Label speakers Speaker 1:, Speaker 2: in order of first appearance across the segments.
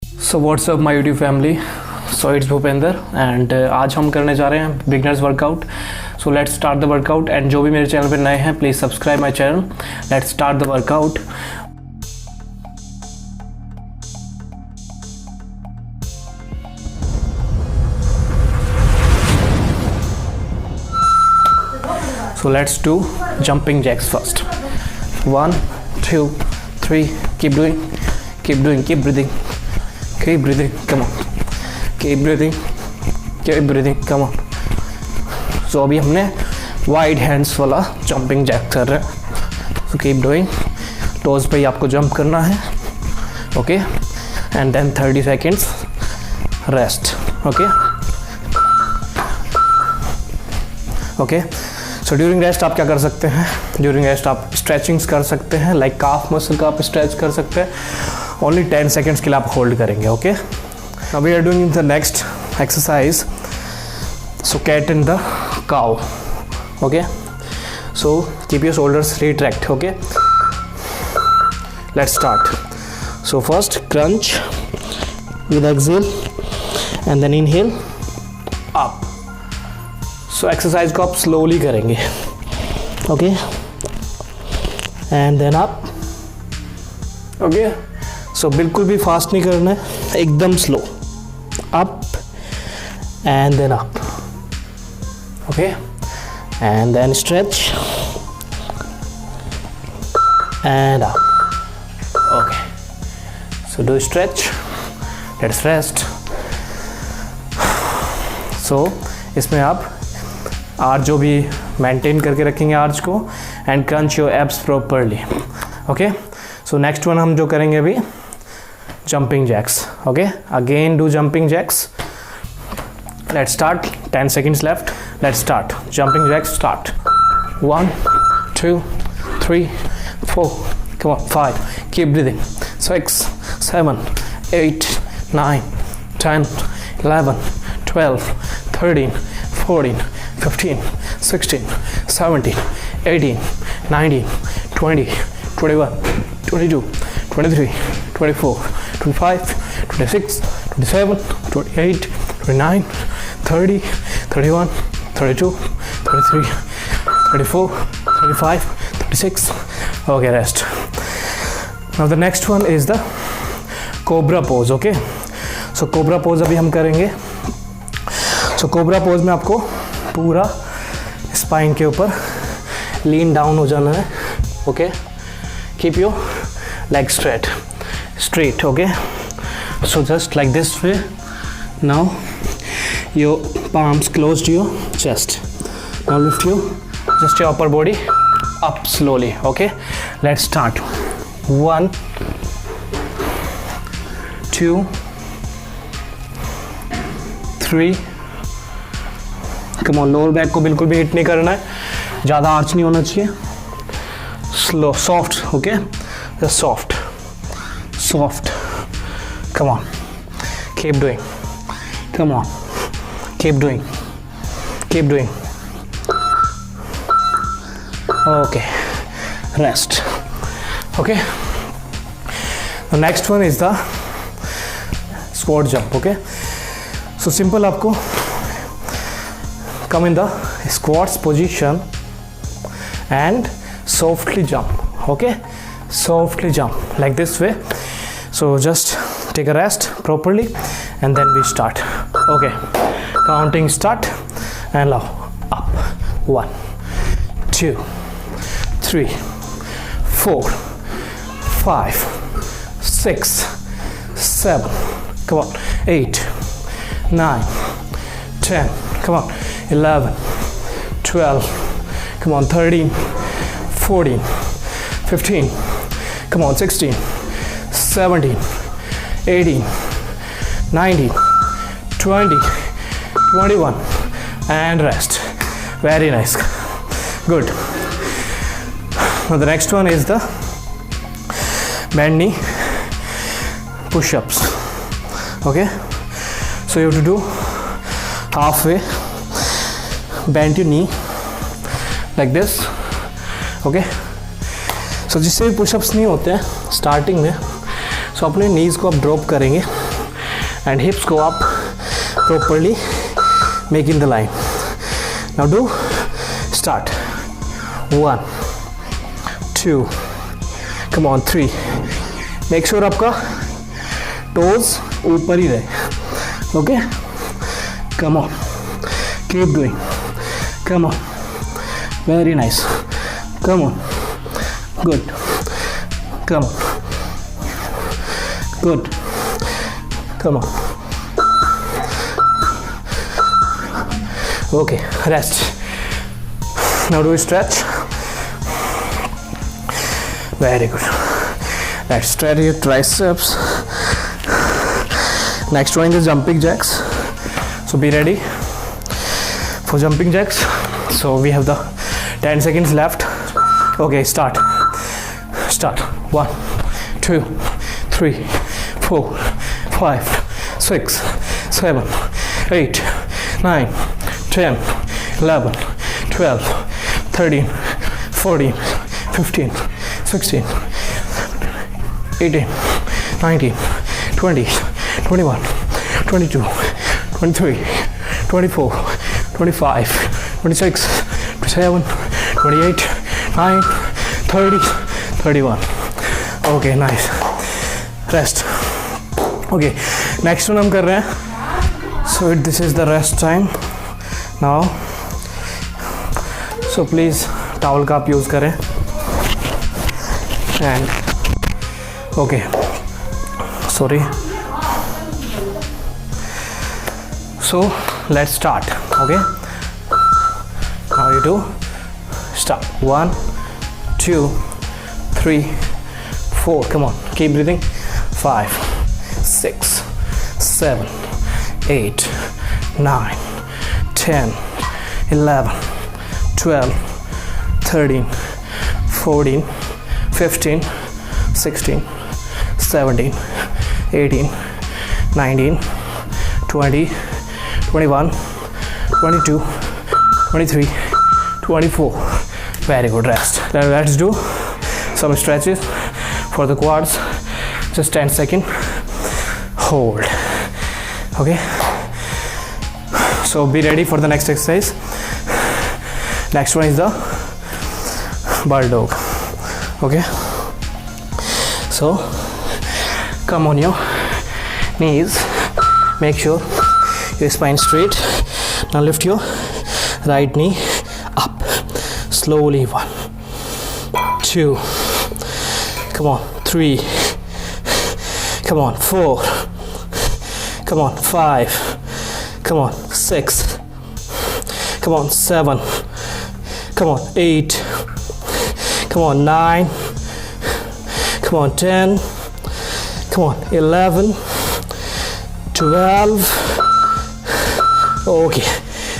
Speaker 1: So what's up my YouTube family, so it's Bhupendra and आज हम करने जा रहे हैं beginners workout. So let's start the workout and जो भी मेरे चैनल पे नए हैं please subscribe my channel. Let's start the workout. So let's do jumping jacks first. 1, 2, 3. Keep doing, keep breathing, come on, keep breathing, come on. So अभी हमने wide hands वाला jumping Jack कर रहे हैं. So keep doing. टोज पे ही आपको jump करना है, okay? And then 30 seconds rest, okay? So during rest आप क्या कर सकते हैं? ड्यूरिंग रेस्ट आप स्ट्रेचिंग्स कर सकते हैं, लाइक काफ मसल का आप स्ट्रेच कर सकते हैं. ओनली 10 सेकेंड्स के लिए आप होल्ड करेंगे, okay? Now we are doing the next exercise. So cat in the cow, okay? So keep your shoulders retract, okay? Let's start. So first crunch with exhale and then inhale up. So exercise को आप slowly करेंगे, okay? And then up, okay? So बिल्कुल भी fast नहीं करना है, एकदम slow. Up and then up, okay? And then stretch and up, okay? So do stretch, let's rest. सो इसमें आप आर्च जो भी मेंटेन करके रखेंगे आर्च को, and crunch your abs properly, okay? So next one हम जो करेंगे अभी jumping jacks, okay? Again do jumping jacks. Let's start. 10 seconds left. Let's start. Jumping jacks, start. 1, 2, 3, 4. Come on, 5. Keep breathing. 6, 7, 8, 9, 10, 11, 12, 13, 14, 15, 16, 17, 18, 19, 20, 21, 22, 23, 24, 25, 26, 27, 28, 29, 30, 31, 32, 33, 34, 35, 36. Okay, rest. Now the next one is the cobra pose, okay? So cobra pose अभी हम करेंगे. So cobra pose में आपको पूरा spine के ऊपर lean down हो जाना है, okay? Keep your leg straight, okay? So just like this way. Now your palms close to your chest. Now lift just your upper body up slowly, okay? Let's start. 1, 2, 3. Come on. Lower back को बिल्कुल भी hit नहीं करना है, ज़्यादा arch नहीं होना चाहिए. Slow, soft, okay? Just soft. Come on, keep doing. Come on, keep doing. Okay, rest, okay? Next one is the squat jump, okay? So simple, आपको come in the squats position and softly jump, okay? Softly jump like this way. So just take a rest properly and then we start, okay? Counting start and now up. 1, 2, 3, 4, 5, 6, 7, come on, 8, 9, 10, come on, 11, 12, come on, 13, 14, 15, come on, 16, 17, 18, 19, 20, 21, and rest. Very nice. Good. Now the next one is the bend knee push-ups, okay? So you have to do halfway, bend your knee like this, okay? So जिससे भी pushups नहीं होते हैं starting में, सो अपने knees को आप drop करेंगे and hips go up properly, making the line. Now do start. 1 2, come on 3. Make sure आपका toes ऊपर ही रहे. Okay, come on, keep doing. Come on, very nice. Come on, good. Come on, good. Come on. Okay, rest. Now do a stretch. Very good. Let's stretch your triceps. Next one is jumping jacks. So be ready for jumping jacks. So we have the 10 seconds left. Okay, start. 1 2 3 4 5 6 7 8 9 10 11 12 13 14 15 16 18 19 20 21 22 23 24 25 26 27 28 9 30 31. Okay, nice. Rest. Okay, next one हम कर रहे हैं. So this is the rest time now. So please towel का आप use करें. And okay, sorry. So let's start. Okay, now you do start. 1 2 3 4, come on, keep breathing. 5 6 7 8 9 10 11 12 13 14 15 16 17 18 19 20 21 22 23 24. Very good. Rest. Now let's do some stretches for the quads. Just 10 seconds. Hold. Okay, so be ready for the next exercise. Next one is the bird dog. Okay, so come on your knees, make sure your spine straight. Now lift your right knee up slowly. 1 2, come on 3, come on 4, come on 5, come on 6, come on 7, come on 8, come on 9, come on 10, come on 11, 12. Okay,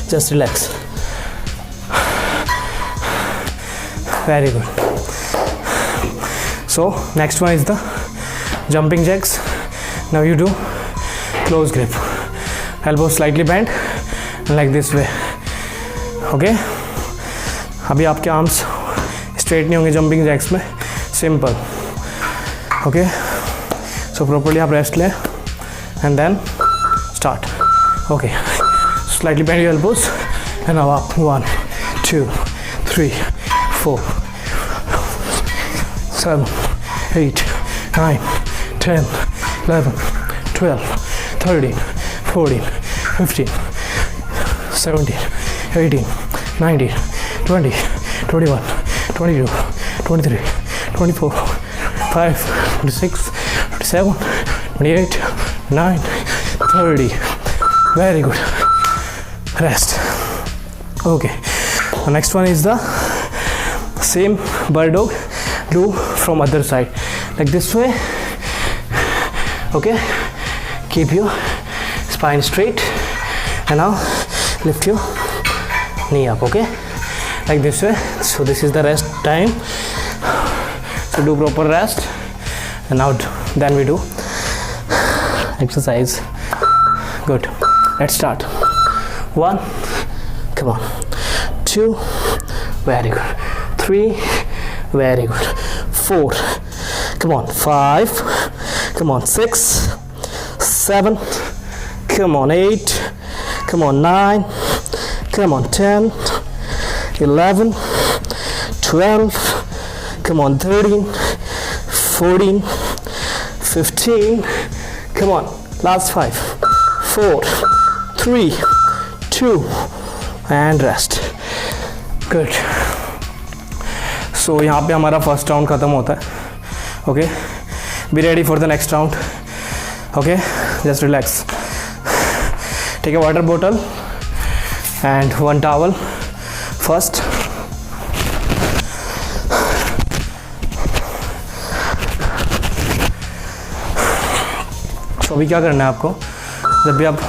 Speaker 1: just relax. Very good. So next one is the jumping jacks. Now you do close grip, elbow slightly bent like this way. Okay, अभी आपके arms straight नहीं होंगे jumping jacks में, simple. Okay, so properly आप rest लें and then start. Okay, slightly bend your elbows and now up. 1 2 3 4 7 8 9 10 11 12 13 14 15 17 18 19 20 21 22 23 24 5 26 27 28 9 30. Very good. Rest. Okay, the next one is the same bird dog. Do from other side like this way. Okay, keep your spine straight and now lift your knee up. Okay, like this way. So this is the rest time, so do proper rest and now then we do exercise. Good, let's start. 1, come on. 2, very good. 3, very good. 4, come on. 5, come on. 6, 7, come on 8, come on 9, come on 10, 11, 12, come on 13, 14, 15, come on, last 5, 4, 3, 2 and rest. Good. So यहाँ पे हमारा first round ख़त्म होता है. Okay, be ready for the next round. Okay, just relax. Take a water bottle and one towel first. So अभी क्या करना है आपको, जब भी आप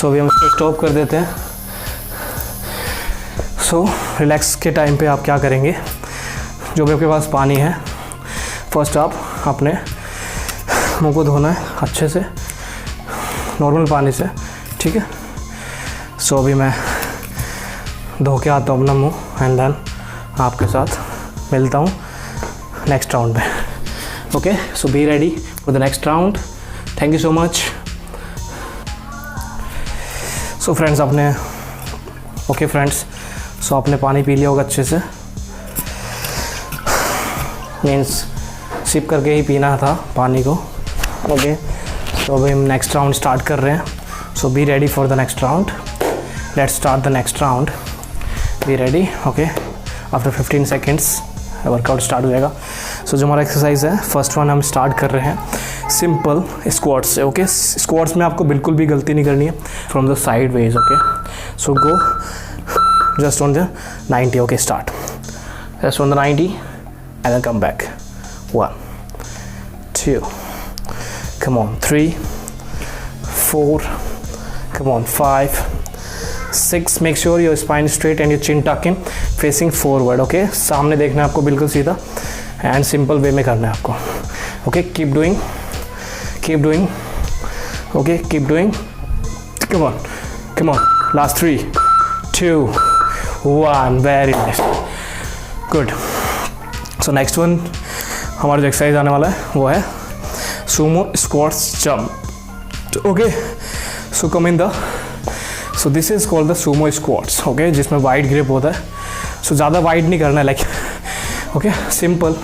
Speaker 1: अभी हम इसको स्टॉप कर देते हैं. सो रिलैक्स के टाइम पे आप क्या करेंगे, जो भी आपके पास पानी है, फर्स्ट आप अपने मुंह को धोना है अच्छे से नॉर्मल पानी से. ठीक है. सो अभी मैं धो के आता हूँ अपना मुंह एंड देन आपके साथ मिलता हूँ नेक्स्ट राउंड में. Okay, so be ready for the next round. Thank you so much. So friends आपने पानी पी लिया होगा अच्छे से. मीन्स सिप करके ही पीना था पानी को. ओके, तो अभी हम नेक्स्ट राउंड स्टार्ट कर रहे हैं. So be ready for the next round. Let's start the next round. Be ready. Okay, after 15 seconds workout start हो जाएगा. सो जो हमारा एक्सरसाइज है, फर्स्ट वन हम स्टार्ट कर रहे हैं सिंपल स्क्वाट्स से. ओके, स्क्वाट्स में आपको बिल्कुल भी गलती नहीं करनी है. From the sideways. Okay, so go just on the 90. Okay, start just on the 90 and then come back. 1, 2, come on 3, 4, come on 5, 6. make sure your spine is straight and your chin tuck in facing forward. okay, सामने देखना है आपको बिल्कुल सीधा and simple way में करना है आपको. okay, keep doing. okay, keep doing. come on, last 3, 2, 1. very nice. good. So next one हमारा जो एक्सरसाइज आने वाला है वो है Sumo squats jump. Okay, so come in the so this is called the Sumo squats. Okay, जिसमें wide grip होता है. सो ज़्यादा वाइड नहीं करना है, लाइक ओके, सिंपल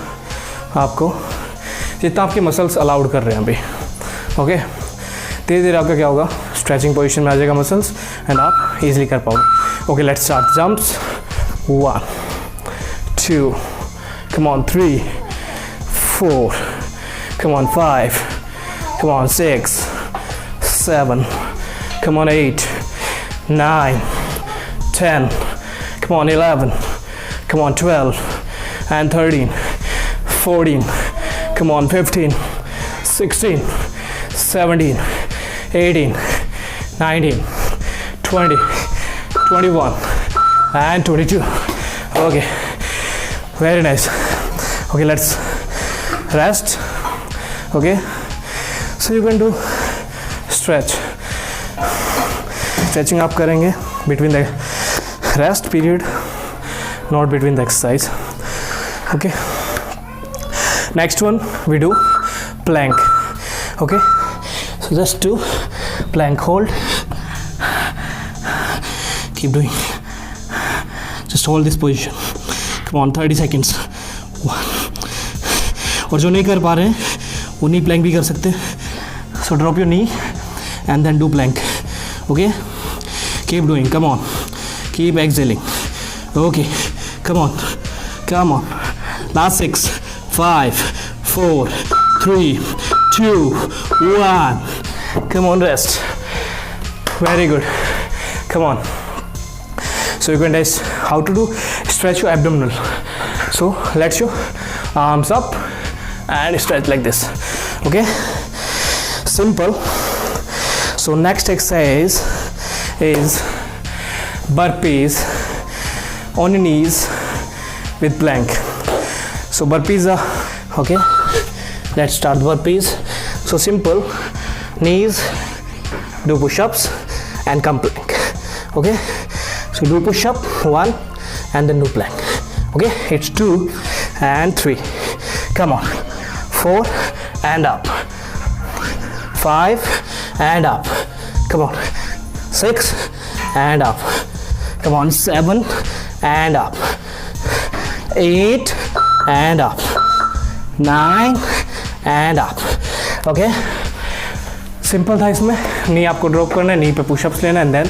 Speaker 1: आपको जितना आपके मसल्स अलाउड कर रहे हैं अभी. ओके, धीरे धीरे आपका क्या होगा, स्ट्रेचिंग पोजिशन में आ जाएगा मसल्स एंड आप ईजिली कर पाओगे. Okay, let's start. Jumps 1, 2, come on 3, 4, come on 5, come on 6, 7, come on 8, 9, 10, come on 11, come on 12 and 13, 14, come on 15, 16, 17, 18, 19, 20, 21 and 22. okay, very nice. okay, let's rest. okay, so you can do stretching आप करेंगे between the rest period, not between the exercise. okay, next one we do plank. okay, so just do plank. hold, keep doing, just hold this position. come on 30 seconds. 1. और जो नहीं कर पा रहे हैं वो नी प्लैंक भी कर सकते हैं. So drop your knee and then do plank. Okay, keep doing. Come on, keep excelling. Okay, come on. Last 6, 5, 4, 3, 2, 1. Come on, rest. Very good. Come on. So you can test how to do stretch your abdominal. So let your arms up and stretch like this. Okay, simple. So next exercise is burpees on your knees with plank. So burpees are okay. Let's start burpees. So simple, knees, do push-ups and come plank. Okay, so do push-up 1 and then do plank. Okay, it's 2 and 3. Come on, 4 and up, 5 and up, come on, 6 and up, come on, 7 and up, 8 and up, 9 and up. Okay, simple था इसमें. नी आपको drop करना है, नी पे pushups लेना and then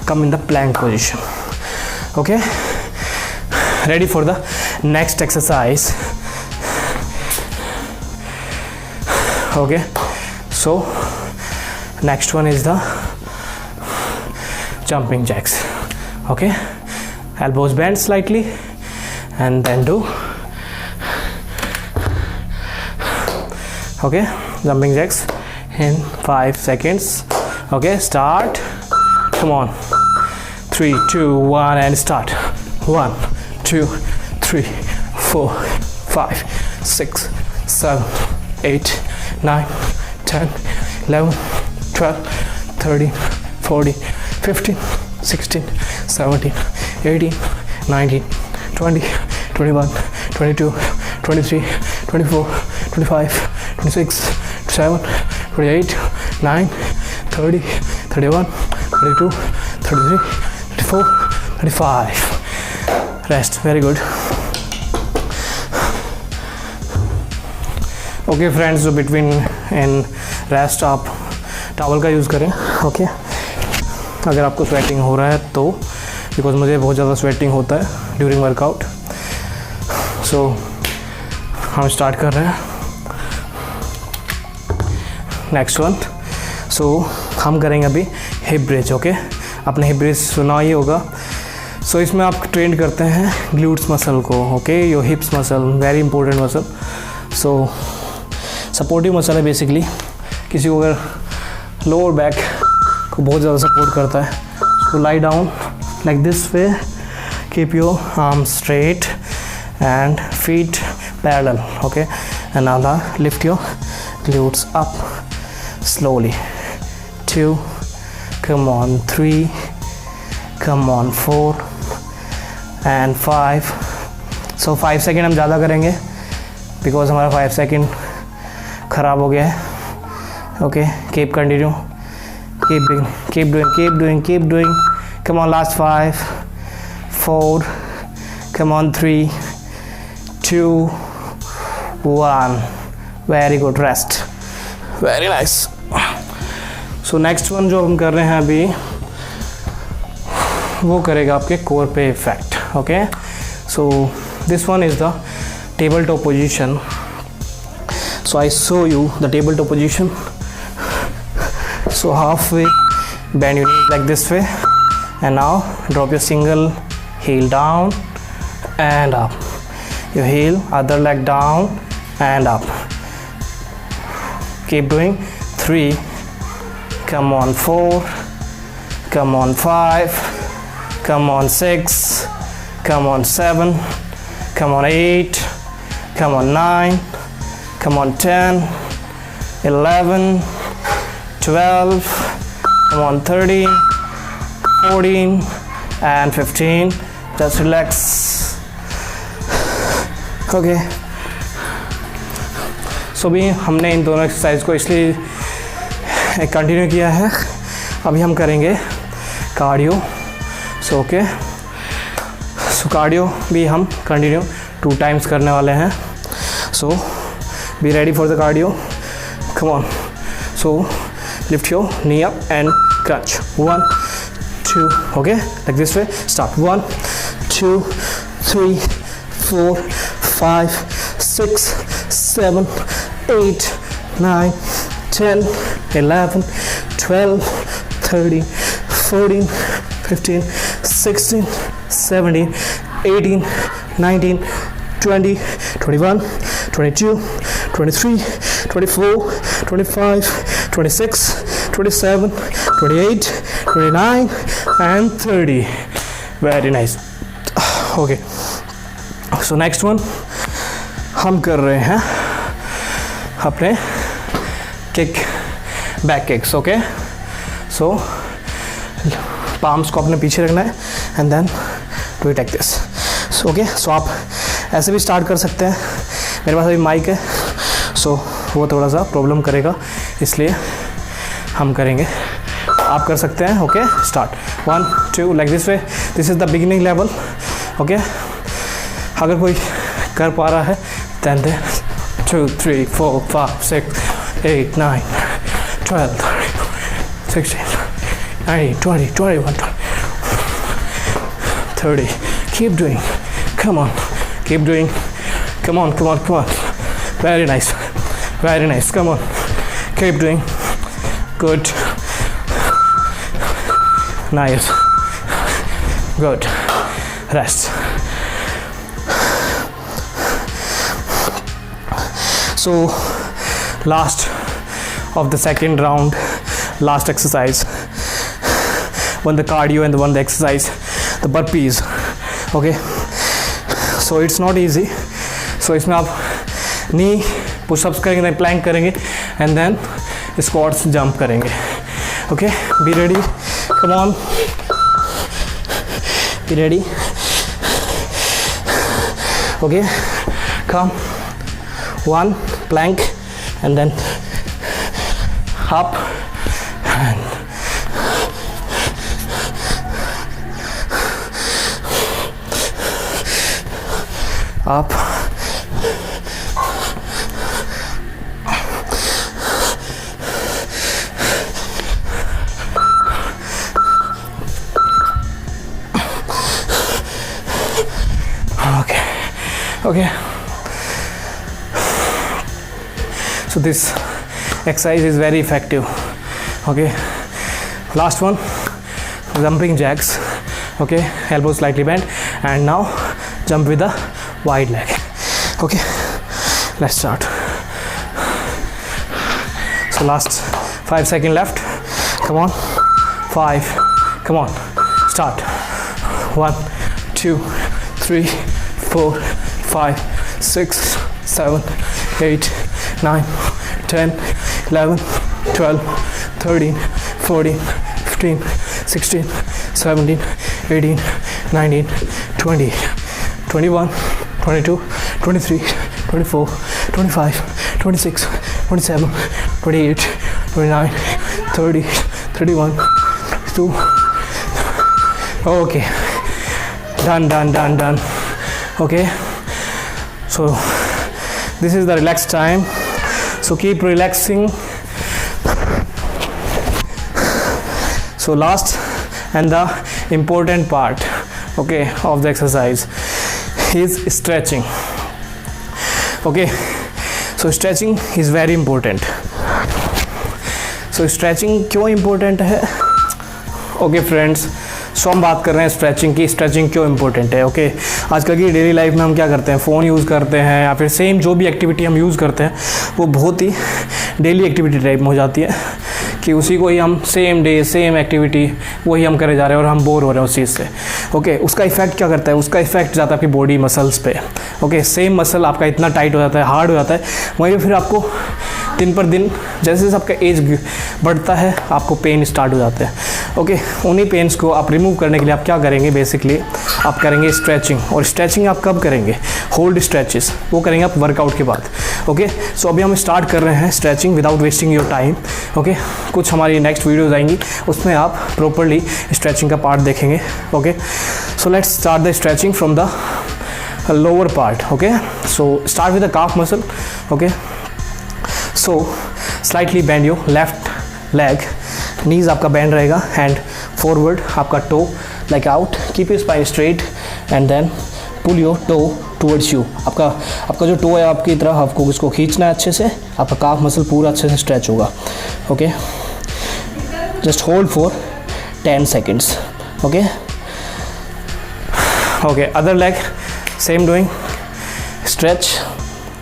Speaker 1: come in the plank position. Okay, ready for the next exercise. Okay, so next one is the jumping jacks. Okay, elbows bend slightly and then do. Okay, jumping jacks in 5 seconds. Okay, start. Come on, 3 2 1 and start. 1 2 3 4 5 6 7 8 9 10 11 12 13 14 15 16 17 18 19 20 21 22 23 24 25 26 27 28 9 30 31 32 33 34 35. Rest. Very good. Okay friends, जो between in rest आप towel का use करें. Okay, अगर आपको sweating हो रहा है तो, बिकॉज मुझे बहुत ज़्यादा स्वेटिंग होता है ड्यूरिंग वर्कआउट. सो हम स्टार्ट कर रहे हैं नेक्स्ट वन. सो हम करेंगे अभी हिप ब्रिज. ओके, आपने हिप ब्रिज सुना ही होगा. सो इसमें आप ट्रेन करते हैं ग्लूट्स मसल को. Okay, your hips muscle, very important muscle. So supportive muscle है बेसिकली. किसी को अगर लोअर बैक को बहुत ज़्यादा सपोर्ट करता है, तो lie down like this way, keep your arm straight and feet parallel. Okay, and now lift your glutes up slowly. 2, come on, 3, come on, 4 and 5. So 5 second हम ज़्यादा करेंगे बिकॉज हमारा 5 सेकेंड ख़राब हो गया है. Okay, keep continue, keep doing. Come on, last 5, 4, come on, 3, 2, 1. Very good. Rest. Very nice. So next one जो हम कर रहे हैं अभी, वो करेगा आपके कोर पे effect. Okay, so this one is the tabletop position. So I show you the tabletop position. So halfway bend your knees like this way, and now drop your single heel down and up. Your heel, other leg down and up. Keep doing. 3, come on, 4, come on, 5, come on, 6, come on, 7, come on, 8, come on, 9, come on, 10, 11, 12, come on, 13, 14 and 15. Just relax. Okay, सो भी हमने इन दोनों exercise को इसलिए continue किया है. अभी हम करेंगे cardio. So okay, so cardio भी हम कंटिन्यू 2 टाइम्स करने वाले हैं. So be ready for the cardio. Come on. So lift your knee up and crunch. 1 2. Okay, like this way. Start. 1 2 3 4 5 6 7 8 9 10 11 12 13 14 15 16 17 18 19 20 21 22 23 24 25 26 27 28 29 and 30. Very nice. Okay, so next one हम कर रहे हैं अपने kick, back kicks. Okay, so palms को अपने पीछे रखना है and then do it like this. So okay, so आप ऐसे भी स्टार्ट कर सकते हैं. मेरे पास अभी माइक है, सो वो थोड़ा सा प्रॉब्लम करेगा, इसलिए हम करेंगे आप कर सकते हैं. Okay, start 1 2 like this way. This is the beginning level. Okay, अगर कोई कर पा रहा है then 2 3 4 5 6 8 9 12 16 19 20 21 30. Keep doing. Come on, keep doing. Come on, come on, come on. Very nice, very nice. Come on, keep doing. Good. Nice. Good. Rest. So last of the second round, last exercise, one the cardio and the one the exercise, the burpees. Okay, so it's not easy. So इसमें आप नी pushups करेंगे, Planck करेंगे and then squats jump करेंगे. Okay, be ready. Come on, B ready. Okay, come. 1 plank and then up and up. Okay. So this exercise is very effective. Okay, last one, jumping jacks. Okay, elbows slightly bent and now jump with a wide leg. Okay, let's start. So last 5 seconds left. Come on, 5. Come on, start. 1 2 3 4 5 6 7 8 9 10 11 12 13 14 15 16 17 18 19 20 21 22 23 24 25 26 27 28 29 30 31 2. Okay, done. Okay, so this is the relaxed time, so keep relaxing. So last and the important part, okay, of the exercise is stretching. Okay, so stretching is very important. So stretching क्यों important है? Okay friends, सो हम बात कर रहे हैं stretching की. Stretching क्यों important है? ओके, आजकल की डेली लाइफ में हम क्या करते हैं, फ़ोन यूज़ करते हैं या फिर सेम जो भी एक्टिविटी हम यूज़ करते हैं वो बहुत ही डेली एक्टिविटी टाइप में हो जाती है कि उसी को ही हम सेम डे सेम एक्टिविटी वही हम करे जा रहे हैं और हम बोर हो रहे हैं उस चीज़ से. ओके, उसका इफेक्ट क्या करता है? उसका इफेक्ट जाता है आपकी बॉडी मसल्स पे. ओके, सेम मसल आपका इतना टाइट हो जाता है, हार्ड हो जाता है, वहीं फिर आपको दिन पर दिन जैसे जैसे आपका एज बढ़ता है आपको पेन स्टार्ट हो जाते हैं. ओके, उन्हीं पेन्स को आप रिमूव करने के लिए आप क्या करेंगे, बेसिकली आप करेंगे स्ट्रेचिंग. और स्ट्रेचिंग आप कब करेंगे? होल्ड स्ट्रेचेस, वो करेंगे आप वर्कआउट के बाद. ओके, सो अभी हम स्टार्ट कर रहे हैं stretching without wasting your time. Okay, कुछ हमारी नेक्स्ट वीडियोज़ आएंगी, उसमें आप प्रॉपरली स्ट्रेचिंग का पार्ट देखेंगे. Okay, so let's start the stretching from the lower part. Okay, so start with the calf muscle. Okay, so slightly bend your left leg, knees आपका bend रहेगा, and forward आपका toe like out, keep your spine straight and then pull your toe towards you. आपका जो toe है आपकी तरफ, आपको इसको खींचना है अच्छे से, आपका काफ मसल पूरा अच्छे से स्ट्रेच होगा. Okay, just hold for 10 seconds. Okay, other leg same doing, stretch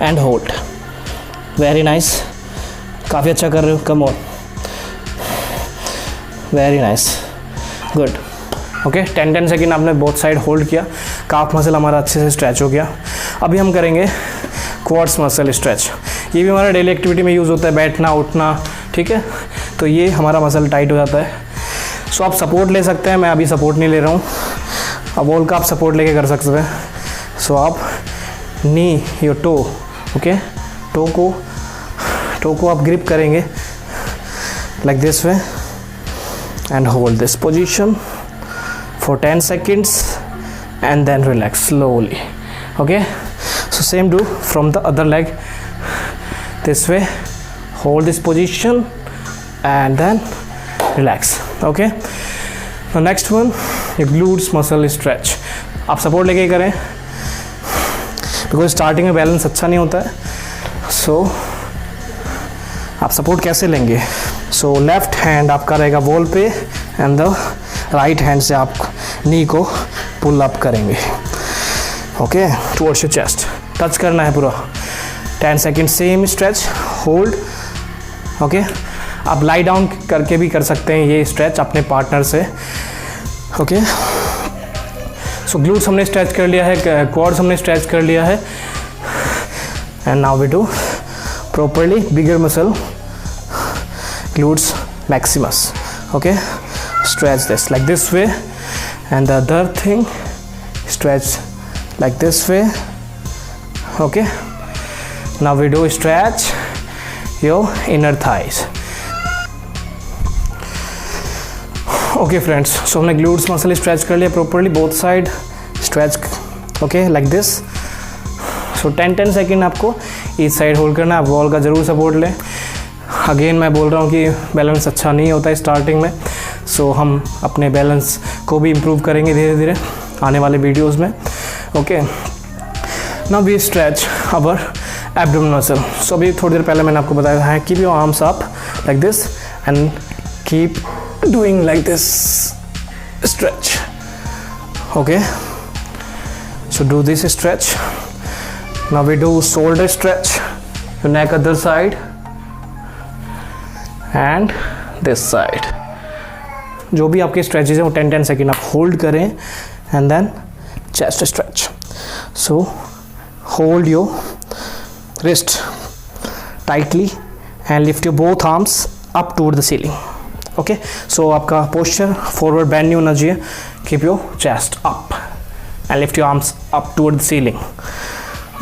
Speaker 1: and hold. Very nice, काफ़ी अच्छा कर रहे हो. Come on, very nice, good. Okay, 10 second आपने बोथ साइड होल्ड किया, काफ मसल हमारा अच्छे से स्ट्रेच हो गया. अभी हम करेंगे क्वाड्स मसल स्ट्रेच. ये भी हमारा डेली एक्टिविटी में यूज़ होता है, बैठना उठना. ठीक है, तो ये हमारा मसल टाइट हो जाता है. सो आप सपोर्ट ले सकते हैं, मैं अभी सपोर्ट नहीं ले रहा हूँ. अब वॉल का आप सपोर्ट लेके कर सकते हैं. सो आप नी योर टो, ओके, टो को आप ग्रिप करेंगे like this way and hold this position for 10 seconds and then relax slowly. Okay, so same do from the other leg. This way, hold this position and then relax. Okay, the next one, your glutes muscle stretch. आप support लेके करें because starting में balance अच्छा नहीं होता है. सो आप support कैसे लेंगे? सो लेफ्ट हैंड आपका रहेगा वॉल पे एंड द राइट हैंड से आप नी को पुल अप करेंगे. Okay, towards your chest touch करना है पूरा. 10 second same stretch, hold. Okay, आप लाई डाउन करके भी कर सकते हैं ये स्ट्रेच अपने पार्टनर से. ओके, सो ग्लूट्स हमने स्ट्रेच कर लिया है, क्वाड्स हमने स्ट्रेच कर लिया है. And now we do properly bigger muscle glutes maximus. Okay, stretch this like this way and the other thing stretch like this way. Okay, now we do stretch your inner thighs. Okay friends, so हमने glutes muscle stretch कर लिया properly, both side stretch. Okay, like this. So 10 second आपको इस side hold करना है. आप wall का ज़रूर सपोर्ट लें. अगेन मैं बोल रहा हूँ कि बैलेंस अच्छा नहीं होता है स्टार्टिंग में. सो हम अपने बैलेंस को भी इम्प्रूव करेंगे धीरे धीरे आने वाले वीडियोस में. Okay, now we stretch our abdomen muscle. So अभी थोड़ी देर पहले मैंने आपको बताया है keep your arms up like this and keep doing like this stretch. Okay, so do this stretch. Now we do shoulder stretch, your neck other side and this side. जो भी आपके स्ट्रेचेज हैं वो 10 सेकेंड आप hold करें and then chest stretch. So hold your wrist tightly and lift your both arms up toward the ceiling. Okay, so आपका posture forward bend नहीं होना चाहिए. Keep your chest up and lift your arms up toward the ceiling.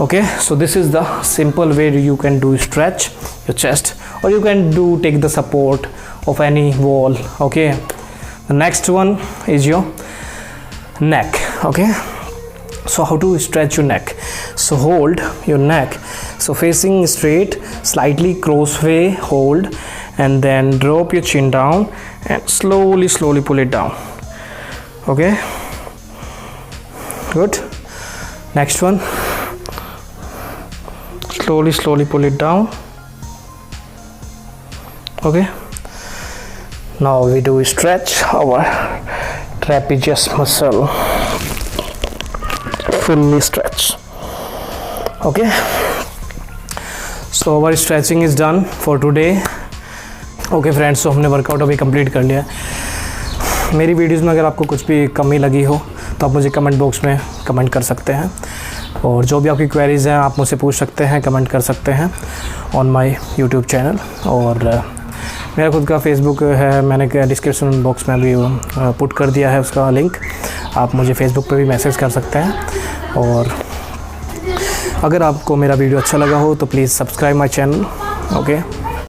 Speaker 1: Okay, so this is the simple way you can do stretch your chest, or you can do take the support of any wall. Okay, the next one is your neck. Okay, so how to stretch your neck? So hold your neck so facing straight, slightly cross way hold, and then drop your chin down and slowly pull it down. Okay, good. Next one, slowly pull it down. Okay, now we do stretch our trapezius muscle, fully stretch. Okay, so our stretching is done for today. Okay friends, so हमने workout अभी complete कर लिया. मेरी videos में अगर आपको कुछ भी कमी लगी हो तो आप मुझे कमेंट बॉक्स में कमेंट कर सकते हैं, और जो भी आपकी क्वेरीज़ हैं आप मुझसे पूछ सकते हैं, कमेंट कर सकते हैं ऑन माय यूट्यूब चैनल. और मेरा खुद का फेसबुक है, मैंने डिस्क्रिप्शन बॉक्स में भी पुट कर दिया है उसका लिंक. आप मुझे फेसबुक पे भी मैसेज कर सकते हैं. और अगर आपको मेरा वीडियो अच्छा लगा हो तो please subscribe my channel. Okay.